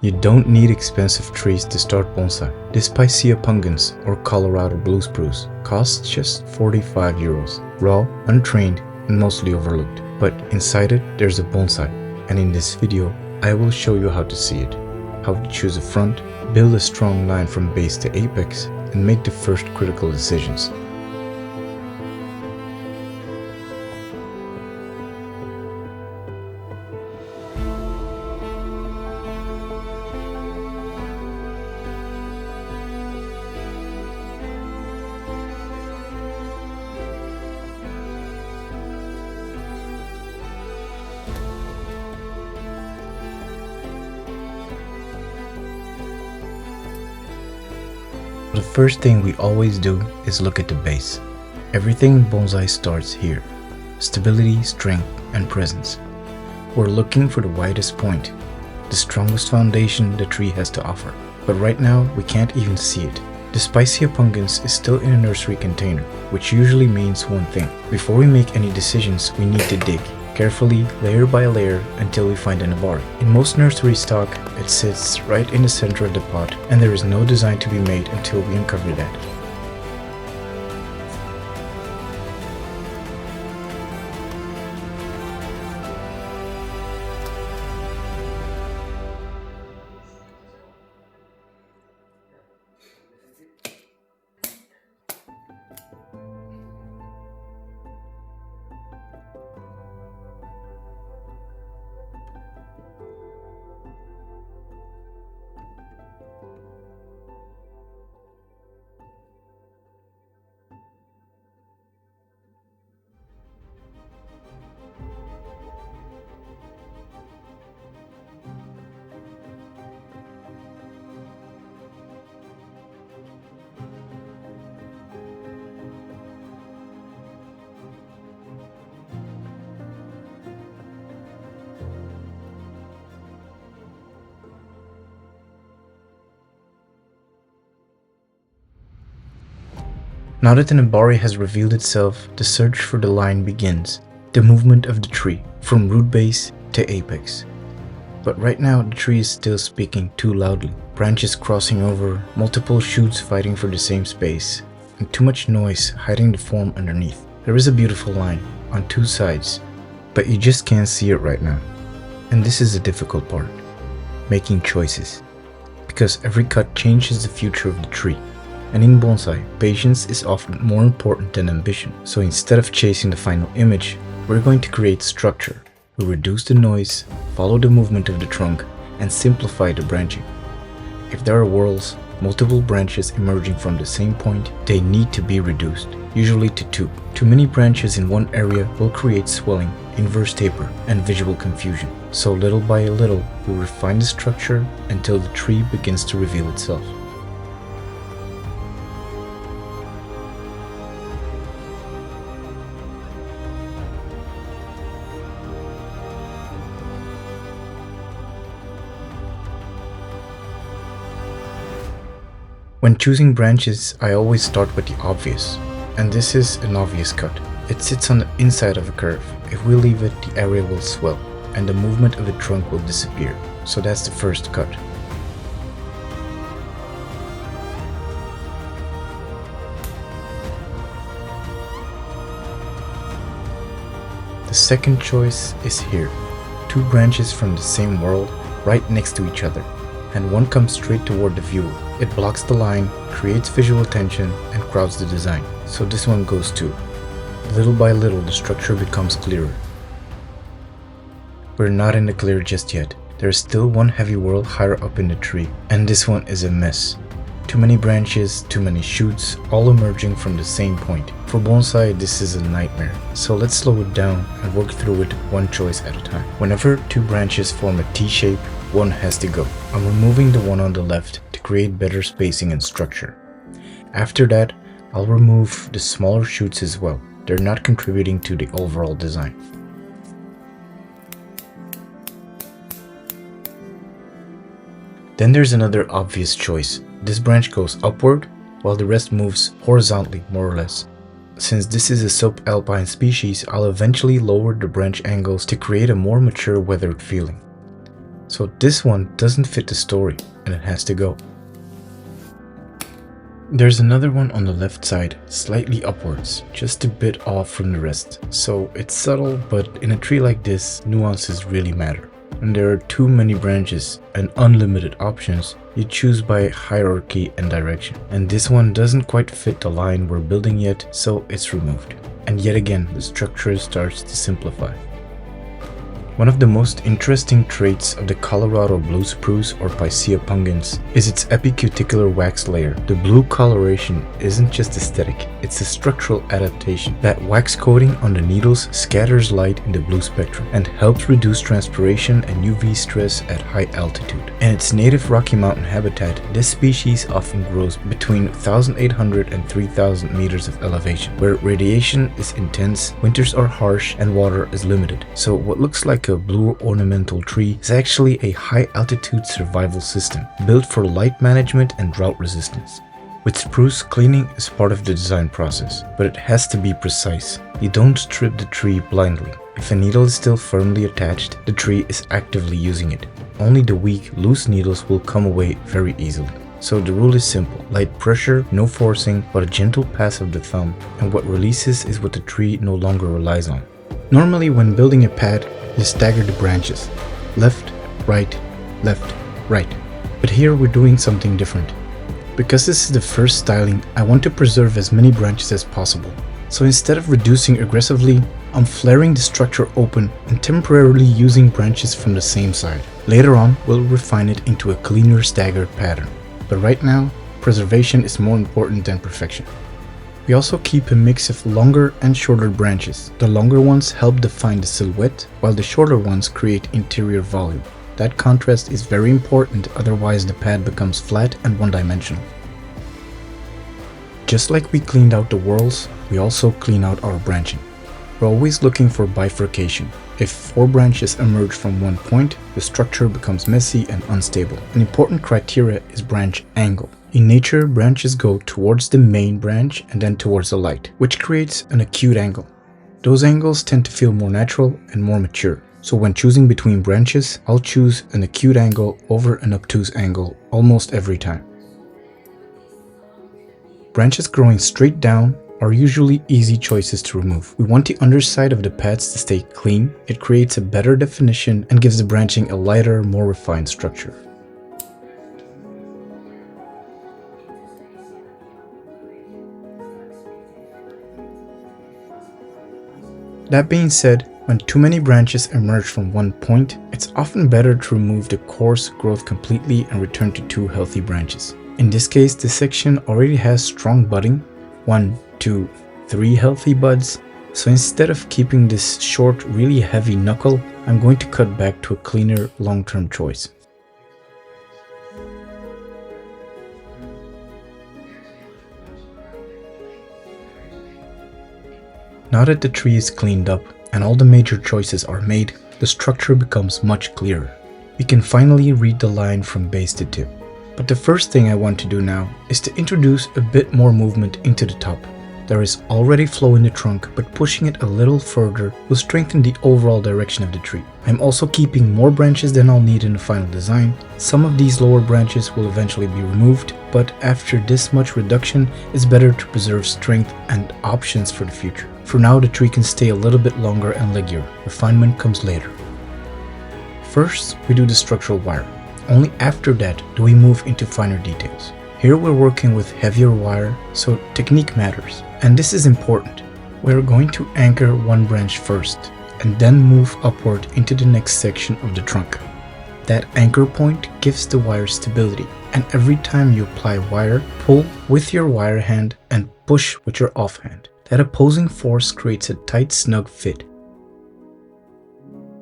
You don't need expensive trees to start bonsai. This Picea pungens, or Colorado blue spruce, costs just 45 euros, raw, untrained, and mostly overlooked. But inside it, there's a bonsai, and in this video, I will show you how to see it, how to choose a front, build a strong line from base to apex, and make the first critical decisions. The first thing we always do is look at the base. Everything in bonsai starts here. Stability, strength, and presence. We're looking for the widest point, the strongest foundation the tree has to offer. But right now, we can't even see it. The Picea pungens is still in a nursery container, which usually means one thing. Before we make any decisions, we need to dig, carefully, layer by layer, until we find a nebari. In most nursery stock, it sits right in the center of the pot, and there is no design to be made until we uncover that. Now that the nebari has revealed itself, the search for the line begins. The movement of the tree, from root base to apex. But right now the tree is still speaking too loudly. Branches crossing over, multiple shoots fighting for the same space, and too much noise hiding the form underneath. There is a beautiful line, on two sides, but you just can't see it right now. And this is the difficult part, making choices. Because every cut changes the future of the tree. And in bonsai, patience is often more important than ambition. So instead of chasing the final image, we're going to create structure. We reduce the noise, follow the movement of the trunk, and simplify the branching. If there are whorls, multiple branches emerging from the same point, they need to be reduced, usually to two. Too many branches in one area will create swelling, inverse taper, and visual confusion. So little by little, we refine the structure until the tree begins to reveal itself. When choosing branches, I always start with the obvious, and this is an obvious cut. It sits on the inside of a curve. If we leave it, the area will swell, and the movement of the trunk will disappear. So that's the first cut. The second choice is here. Two branches from the same world, right next to each other. And one comes straight toward the viewer. It blocks the line, creates visual tension, and crowds the design. So this one goes too. Little by little, the structure becomes clearer. We're not in the clear just yet. There's still one heavy whorl higher up in the tree, and this one is a mess. Too many branches, too many shoots, all emerging from the same point. For bonsai, this is a nightmare. So let's slow it down and work through it one choice at a time. Whenever two branches form a T shape, one has to go. I'm removing the one on the left to create better spacing and structure. After that, I'll remove the smaller shoots as well. They're not contributing to the overall design. Then there's another obvious choice. This branch goes upward, while the rest moves horizontally, more or less. Since this is a subalpine species, I'll eventually lower the branch angles to create a more mature weathered feeling. So this one doesn't fit the story, and it has to go. There's another one on the left side, slightly upwards, just a bit off from the rest. So it's subtle, but in a tree like this, nuances really matter. When there are too many branches and unlimited options, you choose by hierarchy and direction. And this one doesn't quite fit the line we're building yet, so it's removed. And yet again, the structure starts to simplify. One of the most interesting traits of the Colorado blue spruce or Picea pungens is its epicuticular wax layer. The blue coloration isn't just aesthetic, it's a structural adaptation. That wax coating on the needles scatters light in the blue spectrum and helps reduce transpiration and UV stress at high altitude. In its native Rocky Mountain habitat, this species often grows between 1,800 and 3,000 meters of elevation, where radiation is intense, winters are harsh, and water is limited. So what looks like a blue ornamental tree is actually a high altitude survival system built for light management and drought resistance. With spruce, cleaning is part of the design process, but it has to be precise. You don't strip the tree blindly. If a needle is still firmly attached, the tree is actively using it. Only the weak, loose needles will come away very easily. So the rule is simple: light pressure, no forcing, but a gentle pass of the thumb, and what releases is what the tree no longer relies on. Normally when building a pad, you stagger the branches. Left, right, left, right. But here we're doing something different. Because this is the first styling, I want to preserve as many branches as possible. So instead of reducing aggressively, I'm flaring the structure open and temporarily using branches from the same side. Later on, we'll refine it into a cleaner staggered pattern. But right now, preservation is more important than perfection. We also keep a mix of longer and shorter branches. The longer ones help define the silhouette, while the shorter ones create interior volume. That contrast is very important, otherwise the pad becomes flat and one-dimensional. Just like we cleaned out the whorls, we also clean out our branching. We're always looking for bifurcation. If 4 branches emerge from one point, the structure becomes messy and unstable. An important criteria is branch angle. In nature, branches go towards the main branch and then towards the light, which creates an acute angle. Those angles tend to feel more natural and more mature. So when choosing between branches, I'll choose an acute angle over an obtuse angle almost every time. Branches growing straight down are usually easy choices to remove. We want the underside of the pads to stay clean. It creates a better definition and gives the branching a lighter, more refined structure. That being said, when too many branches emerge from one point, it's often better to remove the coarse growth completely and return to 2 healthy branches. In this case, this section already has strong budding, 1, 2, 3 healthy buds. So instead of keeping this short, really heavy knuckle, I'm going to cut back to a cleaner, long-term choice. Now that the tree is cleaned up and all the major choices are made, the structure becomes much clearer. We can finally read the line from base to tip. But the first thing I want to do now is to introduce a bit more movement into the top. There is already flow in the trunk, but pushing it a little further will strengthen the overall direction of the tree. I'm also keeping more branches than I'll need in the final design. Some of these lower branches will eventually be removed, but after this much reduction, it's better to preserve strength and options for the future. For now, the tree can stay a little bit longer and leggier. Refinement comes later. First, we do the structural wire. Only after that do we move into finer details. Here we're working with heavier wire, so technique matters. And this is important. We're going to anchor one branch first, and then move upward into the next section of the trunk. That anchor point gives the wire stability, and every time you apply wire, pull with your wire hand and push with your offhand. That opposing force creates a tight, snug fit.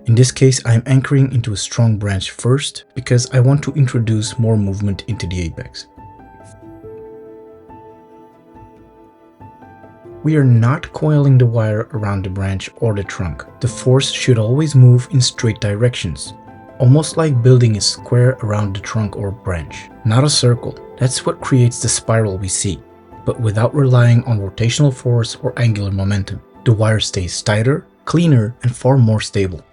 In this case, I am anchoring into a strong branch first because I want to introduce more movement into the apex. We are not coiling the wire around the branch or the trunk. The force should always move in straight directions, almost like building a square around the trunk or branch, not a circle. That's what creates the spiral we see, but without relying on rotational force or angular momentum. The wire stays tighter, cleaner, and far more stable.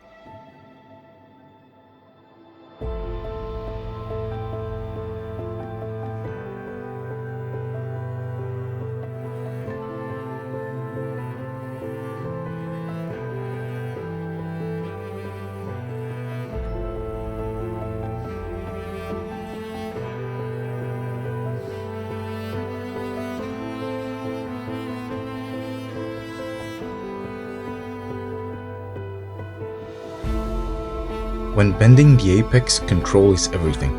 When bending the apex, control is everything.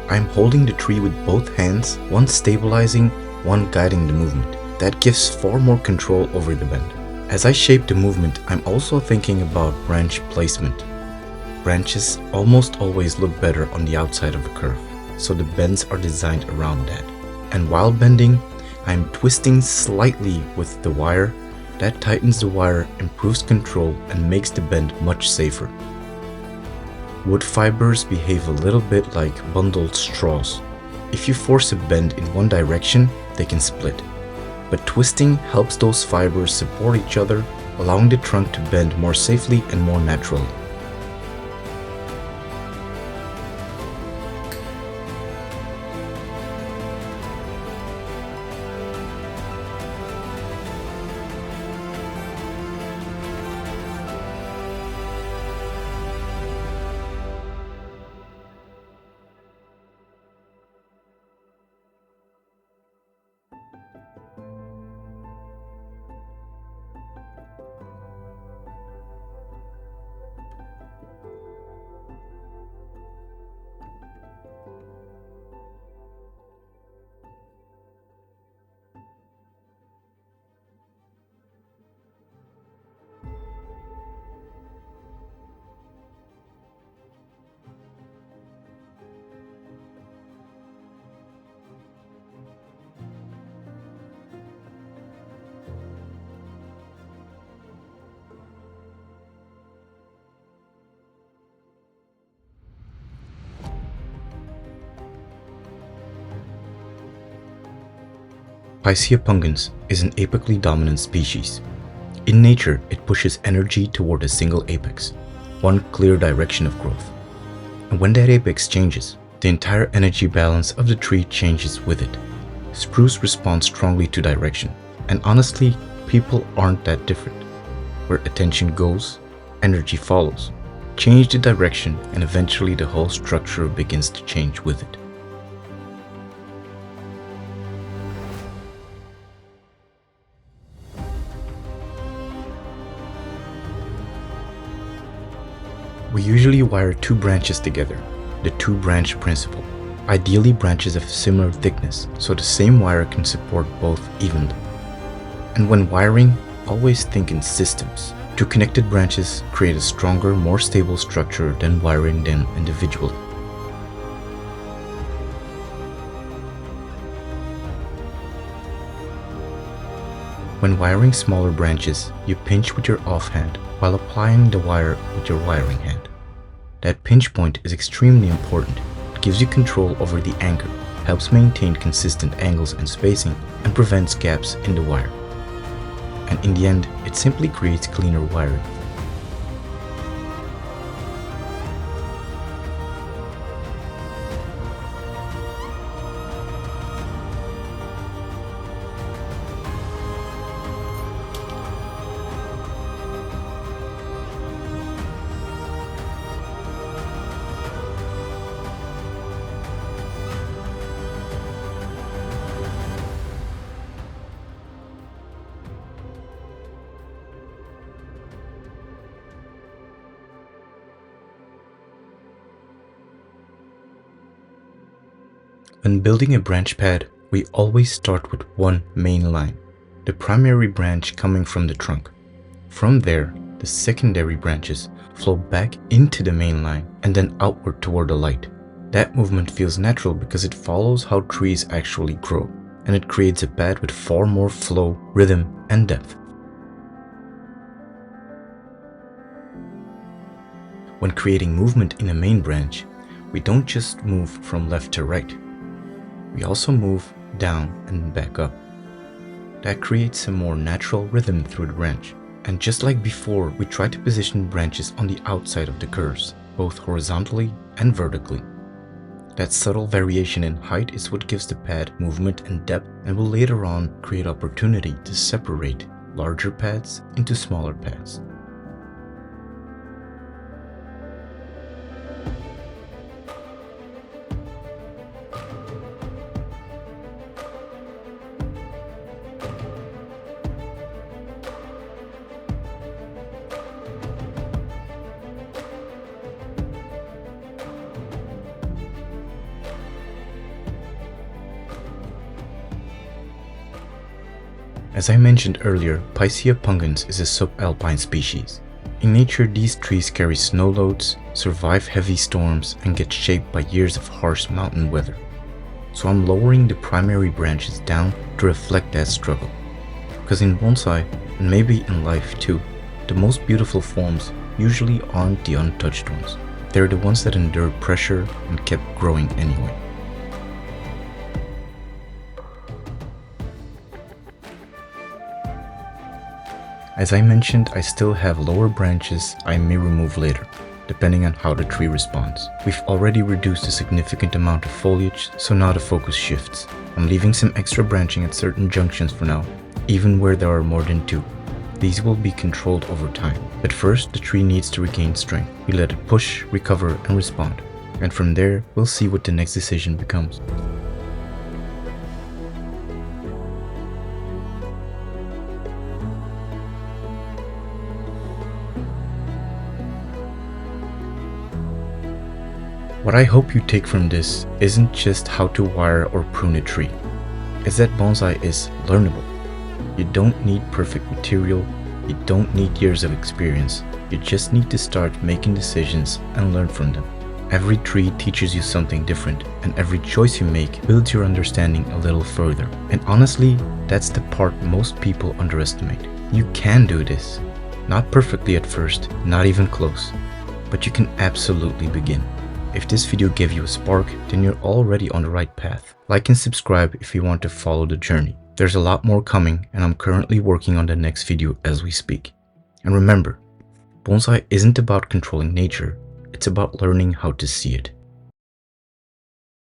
I am holding the tree with both hands, one stabilizing, one guiding the movement. That gives far more control over the bend. As I shape the movement, I'm also thinking about branch placement. Branches almost always look better on the outside of a curve, so the bends are designed around that. And while bending, I'm twisting slightly with the wire. That tightens the wire, improves control, and makes the bend much safer. Wood fibers behave a little bit like bundled straws. If you force a bend in one direction, they can split. But twisting helps those fibers support each other, allowing the trunk to bend more safely and more naturally. Picea pungens is an apically dominant species. In nature, it pushes energy toward a single apex, one clear direction of growth. And when that apex changes, the entire energy balance of the tree changes with it. Spruce responds strongly to direction, and honestly, people aren't that different. Where attention goes, energy follows. Change the direction, and eventually the whole structure begins to change with it. We usually wire two branches together, the two-branch principle. Ideally, branches of similar thickness, so the same wire can support both evenly. And when wiring, always think in systems. Two connected branches create a stronger, more stable structure than wiring them individually. When wiring smaller branches, you pinch with your offhand while applying the wire with your wiring hand. That pinch point is extremely important. It gives you control over the anchor, helps maintain consistent angles and spacing, and prevents gaps in the wire. And in the end, it simply creates cleaner wiring. When building a branch pad, we always start with one main line, the primary branch coming from the trunk. From there, the secondary branches flow back into the main line and then outward toward the light. That movement feels natural because it follows how trees actually grow, and it creates a pad with far more flow, rhythm, and depth. When creating movement in a main branch, we don't just move from left to right. We also move down and back up. That creates a more natural rhythm through the branch. And just like before, we try to position branches on the outside of the curves, both horizontally and vertically. That subtle variation in height is what gives the pad movement and depth, and will later on create opportunity to separate larger pads into smaller pads. As I mentioned earlier, Picea pungens is a subalpine species. In nature, these trees carry snow loads, survive heavy storms, and get shaped by years of harsh mountain weather. So I'm lowering the primary branches down to reflect that struggle. Because in bonsai, and maybe in life too, the most beautiful forms usually aren't the untouched ones. They're the ones that endured pressure and kept growing anyway. As I mentioned, I still have lower branches I may remove later, depending on how the tree responds. We've already reduced a significant amount of foliage, so now the focus shifts. I'm leaving some extra branching at certain junctions for now, even where there are more than two. These will be controlled over time. But first, the tree needs to regain strength. We let it push, recover, and respond. And from there, we'll see what the next decision becomes. What I hope you take from this isn't just how to wire or prune a tree. It's that bonsai is learnable. You don't need perfect material, you don't need years of experience. You just need to start making decisions and learn from them. Every tree teaches you something different, and every choice you make builds your understanding a little further. And honestly, that's the part most people underestimate. You can do this. Not perfectly at first, not even close, but you can absolutely begin. If this video gave you a spark, then you're already on the right path. Like and subscribe if you want to follow the journey. There's a lot more coming, and I'm currently working on the next video as we speak. And remember, bonsai isn't about controlling nature, it's about learning how to see it.